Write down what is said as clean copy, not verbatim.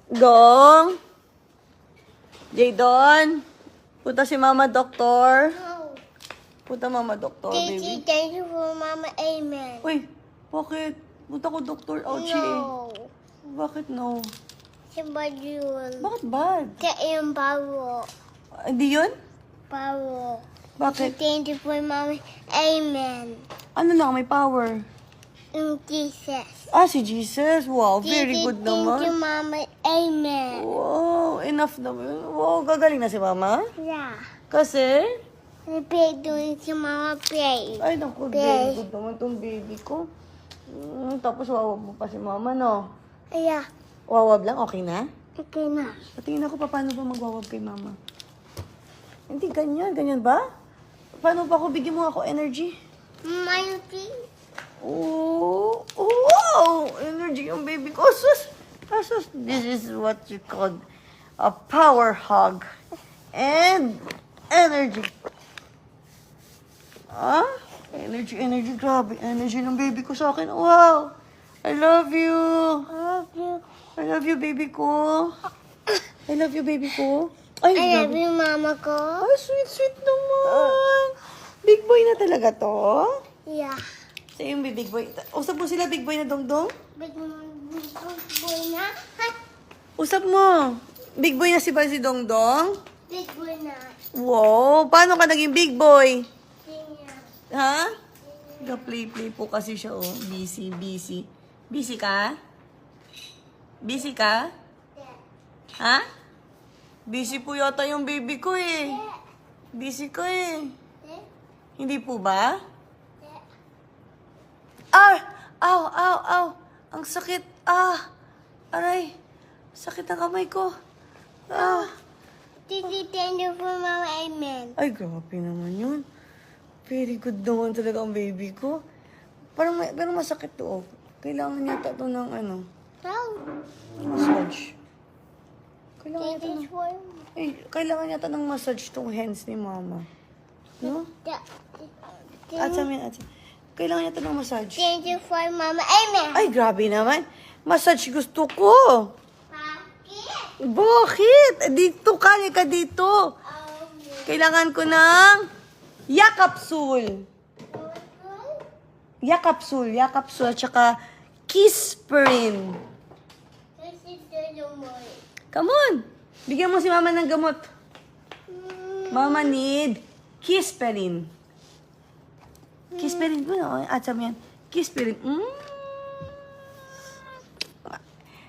Dong? Jaydon? Punta si Mama Doktor. No. Punta Mama Doktor, baby. Thank you for Mama. Amen. Uy, bakit? Punta ko Doktor Ouchie. No. Bakit no? Si bad yun. Bakit bad? Kaya yung bawo. Hindi yun? Bawo. Bakit? Thank you for Mama. Amen. Ano lang, may power. Yung Jesus. Si Jesus. Wow, very good Thank you, naman. Mama. Amen. Wow, enough naman. Wow, gagaling na si Mama. Yeah. Kasi, Pray doon si Mama pray. ay naku, very good naman tong baby ko. Tapos wawab mo pa si Mama, no? Yeah. Wawab lang, okay na? Okay na. Patingin ako pa, paano ba magwawab kay Mama? Hindi, ganyan. Ganyan ba? Paano ba ako? Bigyan mo ako energy. Mayuti. Oh, wow! Energy yung baby ko. Sus! Sus! This is what you call a power hug. And energy. Energy, energy. Grabe. Energy ng baby ko sa akin. Wow! I love you. I love you, baby ko. I love you, baby ko. Ay, I love you, Mama ko. Ay, sweet, sweet naman. Big boy na talaga to. Yeah. So yung big boy. Usap mo sila, big boy na dongdong? Big boy na. Usap mo. Big boy na si Dongdong? Big boy na. Wow, paano ka naging big boy? Senior. Ha? Play po kasi siya, oh. Busy. Busy ka? Busy ka? Ha? Busy po yata yung baby ko eh. Busy ka eh. Hindi po ba? Aw. Ang sakit. Aray. Sakit ang kamay ko. Thank you for Mama. Amen. Ay, grabe naman yun. Very good naman talaga ang baby ko. Pero masakit to, oh. Kailangan yata to ng No. massage. Kailangan Thank yata you for kailangan yata ng massage tong hands ni Mama. No? Atsamin. Kailangan yata ng massage. Thank you for Mama. Amen. Ay, grabe naman. Massage gusto ko. Bakit? Bakit? Dito ka, lika dito. Kailangan ko ng yakapsul. Yakapsul, at saka Kisperin. Come on. Bigyan mo si Mama ng gamot. Mama need Kisperin. Kisperin mo, at sabi yan. Kisperin.